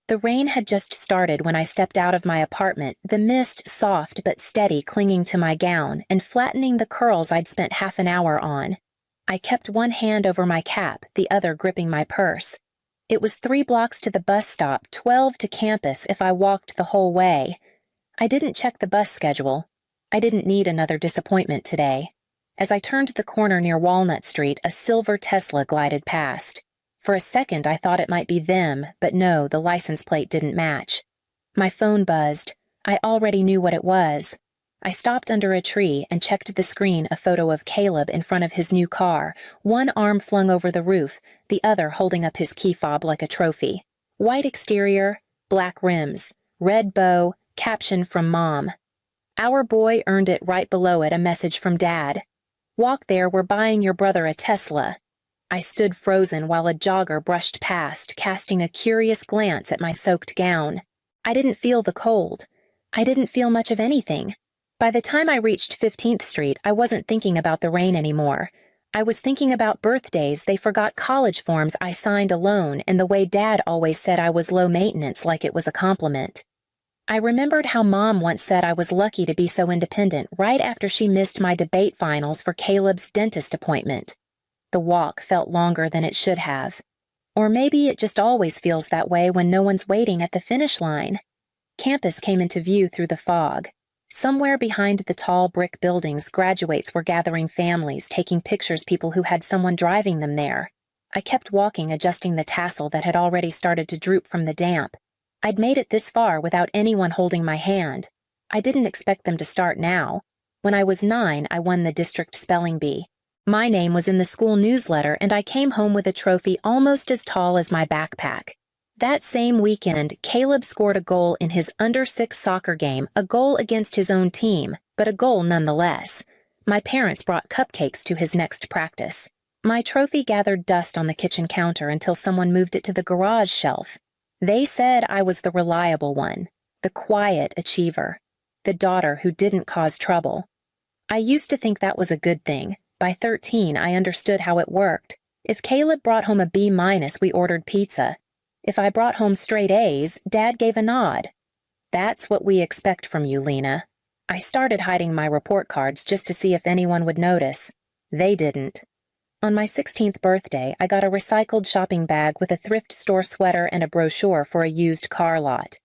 The rain had just started when I stepped out of my apartment, the mist soft but steady clinging to my gown and flattening the curls I'd spent half an hour on. I kept one hand over my cap, the other gripping my purse. It was 3 blocks to the bus stop, 12 to campus if I walked the whole way. I didn't check the bus schedule. I didn't need another disappointment today. As I turned the corner near Walnut Street, a silver Tesla glided past. For a second, I thought it might be them, but no, the license plate didn't match. My phone buzzed. I already knew what it was. I stopped under a tree and checked the screen, a photo of Caleb in front of his new car, one arm flung over the roof, the other holding up his key fob like a trophy. White exterior, black rims, red bow, caption from Mom. Our boy earned it. Right below it, a message from Dad. Walk there, we're buying your brother a Tesla. I stood frozen while a jogger brushed past, casting a curious glance at my soaked gown. I didn't feel the cold. I didn't feel much of anything. By the time I reached 15th Street, I wasn't thinking about the rain anymore. I was thinking about birthdays they forgot, college forms I signed alone, and the way Dad always said I was low maintenance like it was a compliment. I remembered how Mom once said I was lucky to be so independent right after she missed my debate finals for Caleb's dentist appointment. The walk felt longer than it should have. Or maybe it just always feels that way when no one's waiting at the finish line. Campus came into view through the fog. Somewhere behind the tall brick buildings, graduates were gathering families, taking pictures, people who had someone driving them there. I kept walking, adjusting the tassel that had already started to droop from the damp. I'd made it this far without anyone holding my hand. I didn't expect them to start now. When I was 9, I won the district spelling bee. My name was in the school newsletter, and I came home with a trophy almost as tall as my backpack. That same weekend, Caleb scored a goal in his under-6 soccer game, a goal against his own team, but a goal nonetheless. My parents brought cupcakes to his next practice. My trophy gathered dust on the kitchen counter until someone moved it to the garage shelf. They said I was the reliable one, the quiet achiever, the daughter who didn't cause trouble. I used to think that was a good thing. By 13, I understood how it worked. If Caleb brought home a B-, we ordered pizza. If I brought home straight A's, Dad gave a nod. That's what we expect from you, Lena. I started hiding my report cards just to see if anyone would notice. They didn't. On my 16th birthday, I got a recycled shopping bag with a thrift store sweater and a brochure for a used car lot.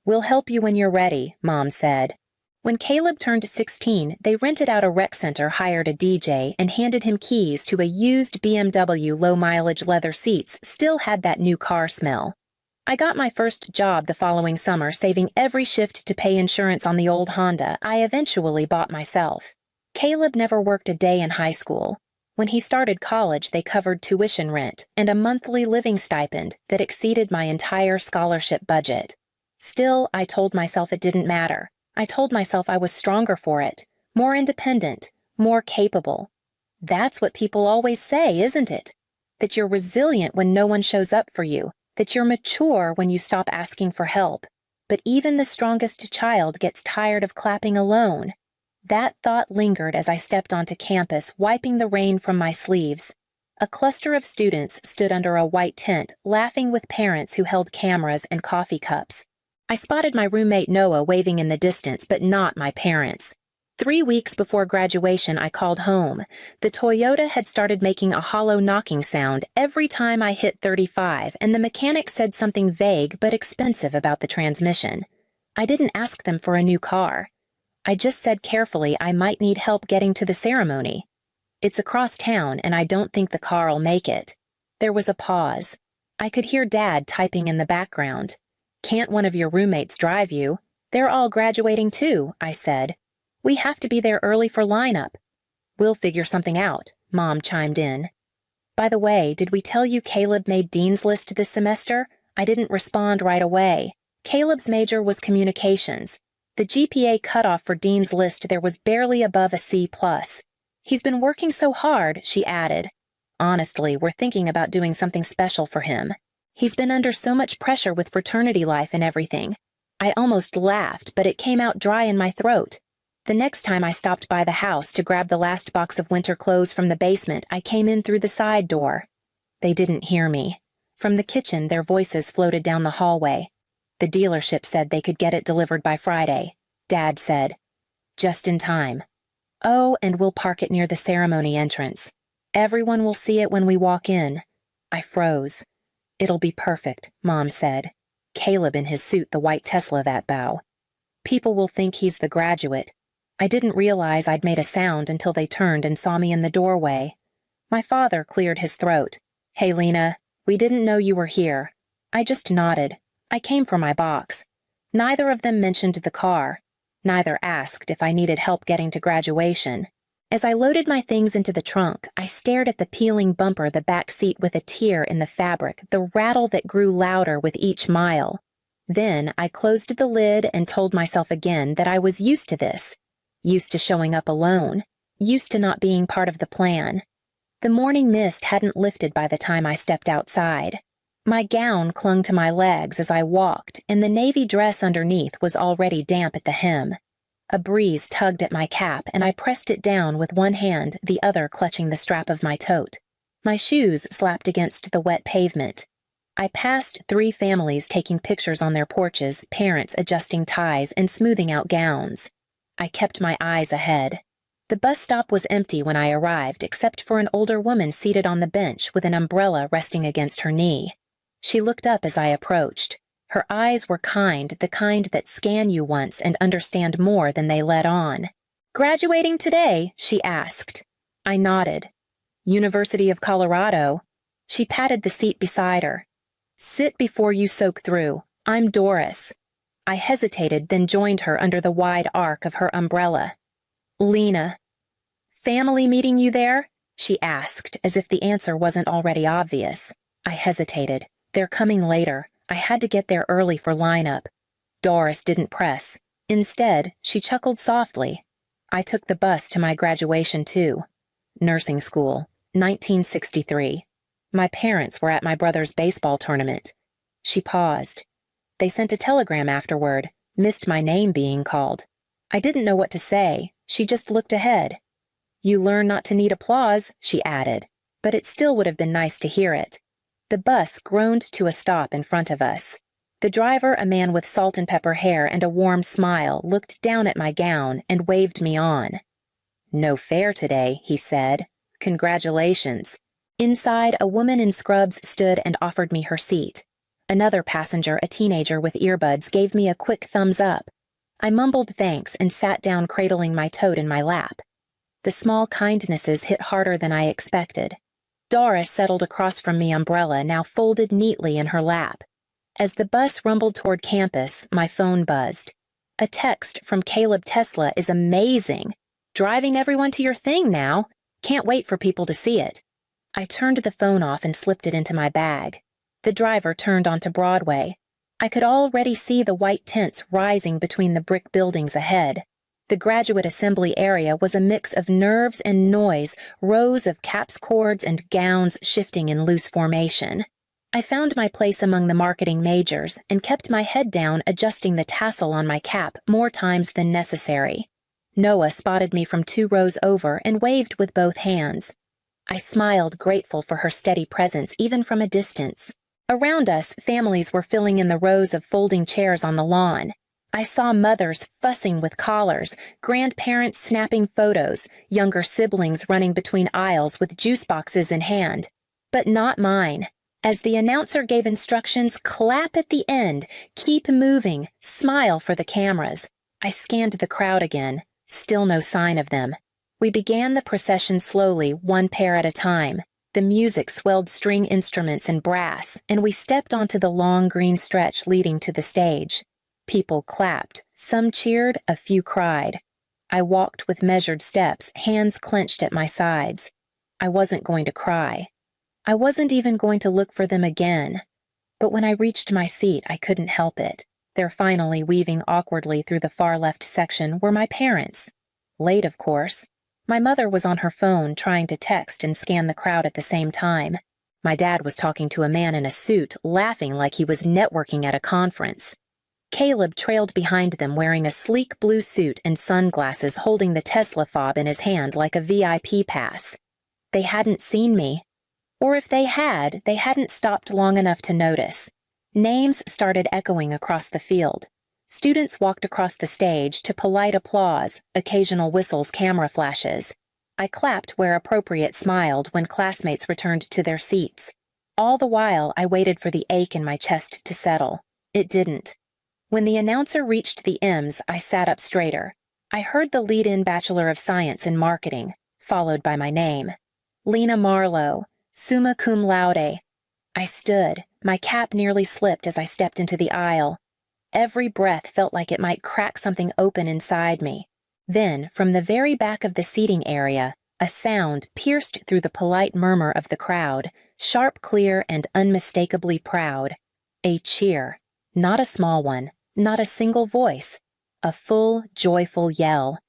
We'll help you when you're ready, Mom said. When Caleb turned 16, they rented out a rec center, hired a DJ, and handed him keys to a used BMW low-mileage leather seats. Still had that new car smell. I got my first job the following summer, saving every shift to pay insurance on the old Honda I eventually bought myself. Caleb never worked a day in high school. When he started college, they covered tuition rent and a monthly living stipend that exceeded my entire scholarship budget. Still, I told myself it didn't matter. I told myself I was stronger for it, more independent, more capable. That's what people always say, isn't it? That you're resilient when no one shows up for you, that you're mature when you stop asking for help. But even the strongest child gets tired of clapping alone. That thought lingered as I stepped onto campus, wiping the rain from my sleeves. A cluster of students stood under a white tent, laughing with parents who held cameras and coffee cups. I spotted my roommate Noah waving in the distance, but not my parents. 3 weeks before graduation, I called home. The Toyota had started making a hollow knocking sound every time I hit 35, and the mechanic said something vague but expensive about the transmission. I didn't ask them for a new car. I just said carefully I might need help getting to the ceremony. It's across town, and I don't think the car'll make it. There was a pause. I could hear Dad typing in the background. Can't one of your roommates drive you? They're all graduating too, I said. We have to be there early for lineup. We'll figure something out, Mom chimed in. By the way, did we tell you Caleb made Dean's List this semester? I didn't respond right away. Caleb's major was communications. The GPA cutoff for Dean's List there was barely above a C+. He's been working so hard, she added. Honestly, we're thinking about doing something special for him. He's been under so much pressure with fraternity life and everything. I almost laughed, but it came out dry in my throat. The next time I stopped by the house to grab the last box of winter clothes from the basement, I came in through the side door. They didn't hear me. From the kitchen, their voices floated down the hallway. The dealership said they could get it delivered by Friday, Dad said. Just in time. Oh, and we'll park it near the ceremony entrance. Everyone will see it when we walk in. I froze. It'll be perfect, Mom said. Caleb in his suit, the white Tesla that bow. People will think he's the graduate. I didn't realize I'd made a sound until they turned and saw me in the doorway. My father cleared his throat. Hey, Lena, we didn't know you were here. I just nodded. I came for my box. Neither of them mentioned the car. Neither asked if I needed help getting to graduation. As I loaded my things into the trunk, I stared at the peeling bumper the back seat with a tear in the fabric, the rattle that grew louder with each mile. Then I closed the lid and told myself again that I was used to this. Used to showing up alone. Used to not being part of the plan. The morning mist hadn't lifted by the time I stepped outside. My gown clung to my legs as I walked, and the navy dress underneath was already damp at the hem. A breeze tugged at my cap, and I pressed it down with one hand, the other clutching the strap of my tote. My shoes slapped against the wet pavement. I passed 3 families taking pictures on their porches, parents adjusting ties and smoothing out gowns. I kept my eyes ahead. The bus stop was empty when I arrived, except for an older woman seated on the bench with an umbrella resting against her knee. She looked up as I approached. Her eyes were kind, the kind that scan you once and understand more than they let on. "Graduating today?" she asked. I nodded. "University of Colorado." She patted the seat beside her. "Sit before you soak through. I'm Doris." I hesitated, then joined her under the wide arc of her umbrella. "Lena." "Family meeting you there?" she asked, as if the answer wasn't already obvious. I hesitated. "They're coming later. I had to get there early for lineup." Doris didn't press. Instead, she chuckled softly. "I took the bus to my graduation, too. Nursing school, 1963. My parents were at my brother's baseball tournament." She paused. "They sent a telegram afterward, missed my name being called." I didn't know what to say. She just looked ahead. "You learn not to need applause," she added, but it still would have been nice to hear it. The bus groaned to a stop in front of us. The driver, a man with salt and pepper hair and a warm smile, looked down at my gown and waved me on. "No fare today," he said. "Congratulations." Inside, a woman in scrubs stood and offered me her seat. Another passenger, a teenager with earbuds, gave me a quick thumbs up. I mumbled thanks and sat down cradling my tote in my lap. The small kindnesses hit harder than I expected. Doris settled across from me, umbrella now folded neatly in her lap. As the bus rumbled toward campus, my phone buzzed. A text from Caleb Tesla is amazing. "Driving everyone to your thing now. Can't wait for people to see it." I turned the phone off and slipped it into my bag. The driver turned onto Broadway. I could already see the white tents rising between the brick buildings ahead. The graduate assembly area was a mix of nerves and noise, rows of caps cords and gowns shifting in loose formation. I found my place among the marketing majors and kept my head down, adjusting the tassel on my cap more times than necessary. Noah spotted me from 2 rows over and waved with both hands. I smiled, grateful for her steady presence even from a distance. Around us, families were filling in the rows of folding chairs on the lawn. I saw mothers fussing with collars, grandparents snapping photos, younger siblings running between aisles with juice boxes in hand. But not mine. As the announcer gave instructions, "Clap at the end, keep moving, smile for the cameras," I scanned the crowd again. Still no sign of them. We began the procession slowly, one pair at a time. The music swelled string instruments and brass, and we stepped onto the long green stretch leading to the stage. People clapped. Some cheered, a few cried. I walked with measured steps, hands clenched at my sides. I wasn't going to cry. I wasn't even going to look for them again. But when I reached my seat, I couldn't help it. There, finally weaving awkwardly through the far left section, were my parents. Late, of course. My mother was on her phone trying to text and scan the crowd at the same time. My dad was talking to a man in a suit, laughing like he was networking at a conference. Caleb trailed behind them wearing a sleek blue suit and sunglasses, holding the Tesla fob in his hand like a VIP pass. They hadn't seen me. Or if they had, they hadn't stopped long enough to notice. Names started echoing across the field. Students walked across the stage to polite applause, occasional whistles, camera flashes. I clapped where appropriate, smiled when classmates returned to their seats. All the while, I waited for the ache in my chest to settle. It didn't. When the announcer reached the M's, I sat up straighter. I heard the lead-in Bachelor of Science in Marketing, followed by my name. Lena Marlowe, summa cum laude. I stood. My cap nearly slipped as I stepped into the aisle. Every breath felt like it might crack something open inside me. Then, from the very back of the seating area, a sound pierced through the polite murmur of the crowd, sharp, clear, and unmistakably proud. A cheer. Not a small one, not a single voice. A full, joyful yell.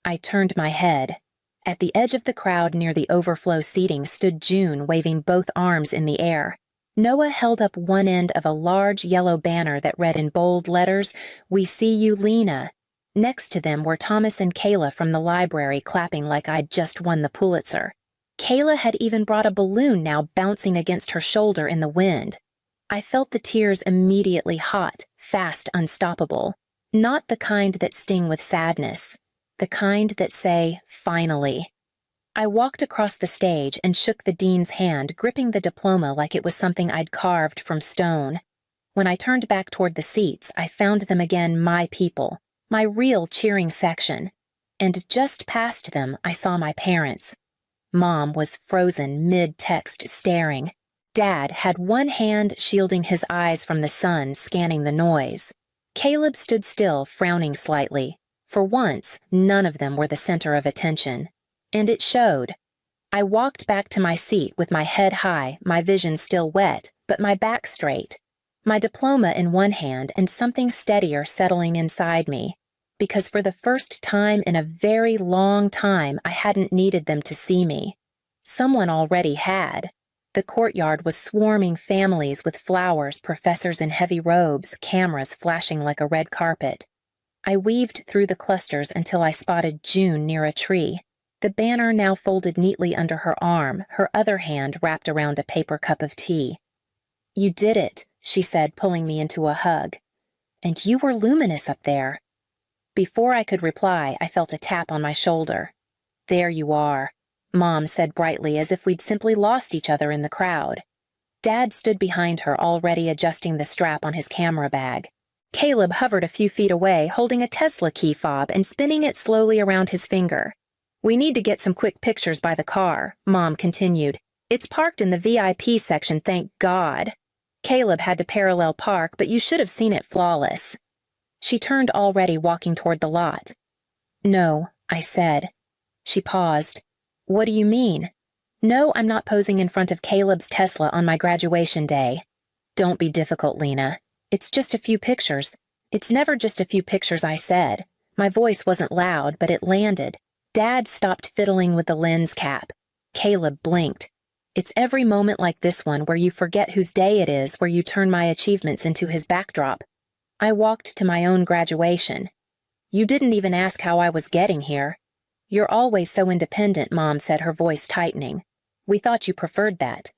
I turned my head. At the edge of the crowd near the overflow seating stood June, waving both arms in the air. Noah held up one end of a large yellow banner that read in bold letters, "We see you, Lena." Next to them were Thomas and Kayla from the library clapping like I'd just won the Pulitzer. Kayla had even brought a balloon now bouncing against her shoulder in the wind. I felt the tears immediately hot, fast, unstoppable. Not the kind that sting with sadness. The kind that say, finally. I walked across the stage and shook the dean's hand, gripping the diploma like it was something I'd carved from stone. When I turned back toward the seats, I found them again my people, my real cheering section. And just past them, I saw my parents. Mom was frozen mid-text, staring. Dad had one hand shielding his eyes from the sun, scanning the noise. Caleb stood still, frowning slightly. For once, none of them were the center of attention. And it showed. I walked back to my seat with my head high, my vision still wet, but my back straight. My diploma in one hand and something steadier settling inside me. Because for the first time in a very long time, I hadn't needed them to see me. Someone already had. The courtyard was swarming families with flowers, professors in heavy robes, cameras flashing like a red carpet. I weaved through the clusters until I spotted June near a tree. The banner now folded neatly under her arm, her other hand wrapped around a paper cup of tea. "You did it," she said, pulling me into a hug. "And you were luminous up there." Before I could reply, I felt a tap on my shoulder. "There you are," Mom said brightly, as if we'd simply lost each other in the crowd. Dad stood behind her, already adjusting the strap on his camera bag. Caleb hovered a few feet away, holding a Tesla key fob and spinning it slowly around his finger. "We need to get some quick pictures by the car," Mom continued. "It's parked in the VIP section, thank God." Caleb had to parallel park, but you should have seen it flawless. She turned, already walking toward the lot. "No," I said. She paused. "What do you mean?" "No, I'm not posing in front of Caleb's Tesla on my graduation day." "Don't be difficult, Lena. It's just a few pictures." "It's never just a few pictures," I said. My voice wasn't loud, but it landed. Dad stopped fiddling with the lens cap. Caleb blinked. "It's every moment like this one where you forget whose day it is, where you turn my achievements into his backdrop." I walked to my own graduation. "You didn't even ask how I was getting here." "You're always so independent," Mom said, her voice tightening. "We thought you preferred that."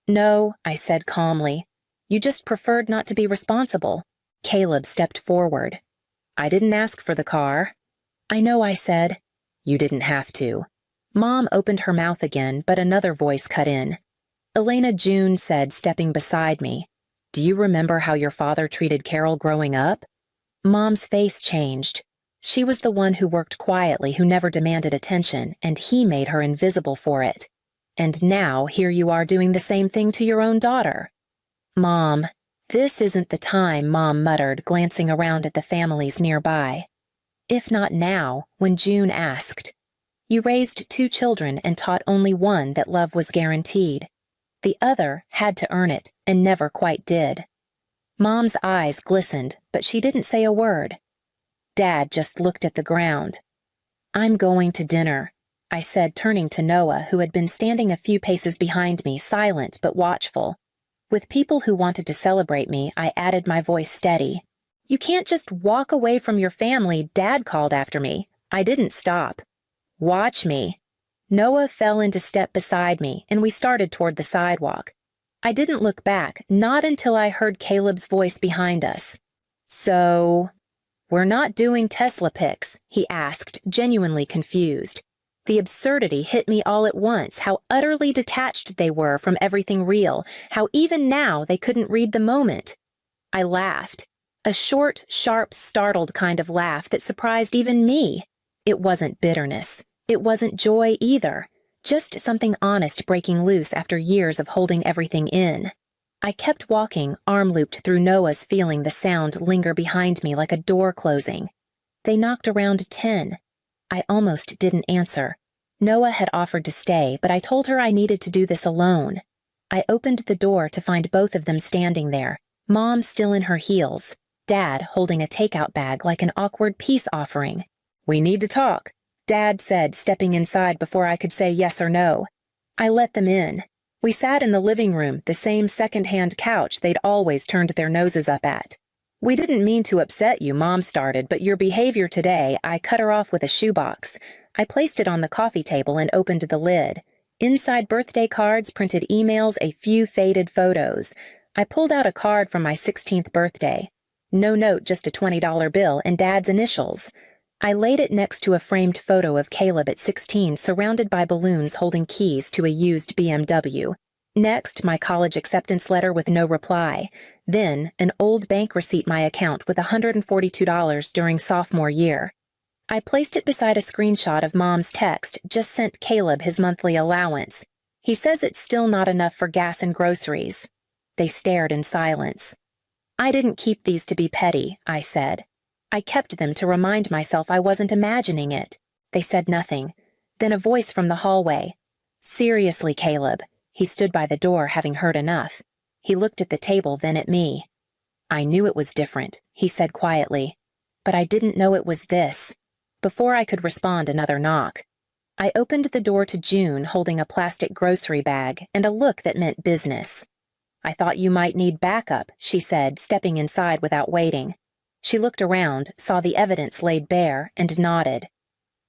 "No," I said calmly. "You just preferred not to be responsible." Caleb stepped forward. "I didn't ask for the car." "I know," I said. "You didn't have to." Mom opened her mouth again, but another voice cut in. Elena June said, stepping beside me, "Do you remember how your father treated Carol growing up?" Mom's face changed. She was the one who worked quietly, who never demanded attention, and he made her invisible for it. And now here you are doing the same thing to your own daughter. "Mom, this isn't the time," Mom muttered, glancing around at the families nearby. "If not now," when June asked. "You raised 2 children and taught only one that love was guaranteed. The other had to earn it and never quite did." Mom's eyes glistened, but she didn't say a word. Dad just looked at the ground. "I'm going to dinner," I said, turning to Noah, who had been standing a few paces behind me, silent but watchful. With people who wanted to celebrate me, I added my voice steady. "You can't just walk away from your family," Dad called after me. I didn't stop. "Watch me." Noah fell into step beside me, and we started toward the sidewalk. I didn't look back, not until I heard Caleb's voice behind us. So, we're not doing Tesla pics, he asked, genuinely confused. The absurdity hit me all at once, how utterly detached they were from everything real, how even now they couldn't read the moment. I laughed. A short, sharp, startled kind of laugh that surprised even me. It wasn't bitterness. It wasn't joy either. Just something honest breaking loose after years of holding everything in. I kept walking, arm-looped through Noah's, feeling the sound linger behind me like a door closing. They knocked around 10. I almost didn't answer. Noah had offered to stay, but I told her I needed to do this alone. I opened the door to find both of them standing there, Mom still in her heels, Dad holding a takeout bag like an awkward peace offering. "We need to talk," Dad said, stepping inside before I could say yes or no. I let them in. We sat in the living room, the same second-hand couch they'd always turned their noses up at. "We didn't mean to upset you," Mom started, "but your behavior today," I cut her off with a shoebox. I placed it on the coffee table and opened the lid. Inside birthday cards, printed emails, a few faded photos. I pulled out a card from my 16th birthday. No note, just a $20 bill and Dad's initials. I laid it next to a framed photo of Caleb at 16 surrounded by balloons holding keys to a used BMW. Next, my college acceptance letter with no reply. Then, an old bank receipt my account with $142 during sophomore year. I placed it beside a screenshot of Mom's text, just sent Caleb his monthly allowance. He says it's still not enough for gas and groceries. They stared in silence. "I didn't keep these to be petty," I said. I kept them to remind myself I wasn't imagining it. They said nothing. Then a voice from the hallway. "Seriously, Caleb." He stood by the door, having heard enough. He looked at the table, then at me. "I knew it was different," he said quietly. "But I didn't know it was this." Before I could respond, another knock. I opened the door to June, holding a plastic grocery bag and a look that meant business. "I thought you might need backup," she said, stepping inside without waiting. She looked around, saw the evidence laid bare, and nodded.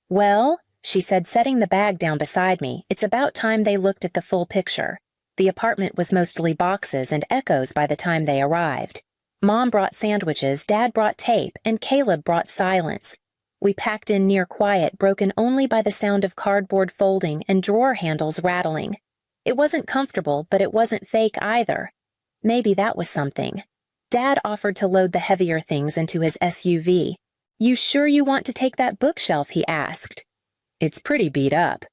"Well," she said, setting the bag down beside me, "it's about time they looked at the full picture." The apartment was mostly boxes and echoes by the time they arrived. Mom brought sandwiches, Dad brought tape, and Caleb brought silence. We packed in near quiet, broken only by the sound of cardboard folding and drawer handles rattling. It wasn't comfortable, but it wasn't fake either. Maybe that was something. Dad offered to load the heavier things into his SUV. "You sure you want to take that bookshelf?" he asked. "It's pretty beat up."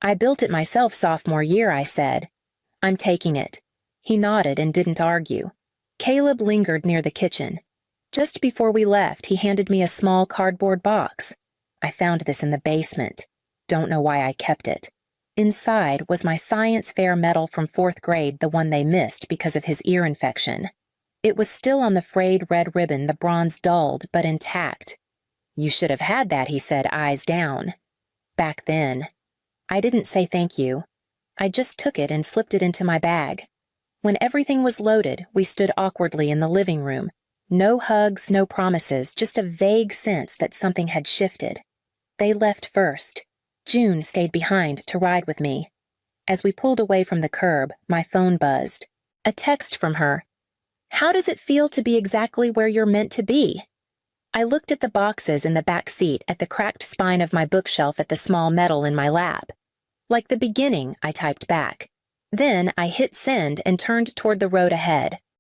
"I built it myself sophomore year," I said. "I'm taking it." He nodded and didn't argue. Caleb lingered near the kitchen. Just before we left, he handed me a small cardboard box. I found this in the basement. Don't know why I kept it. Inside was my science fair medal from 4th grade, the one they missed because of his ear infection. It was still on the frayed red ribbon, the bronze dulled, but intact. "You should have had that," he said, eyes down. "Back then." I didn't say thank you. I just took it and slipped it into my bag. When everything was loaded, we stood awkwardly in the living room. No hugs, no promises, just a vague sense that something had shifted. They left first. June stayed behind to ride with me. As we pulled away from the curb, my phone buzzed. A text from her. "How does it feel to be exactly where you're meant to be?" I looked at the boxes in the back seat, at the cracked spine of my bookshelf, at the small medal in my lap. "Like the beginning," I typed back. Then I hit send and turned toward the road ahead.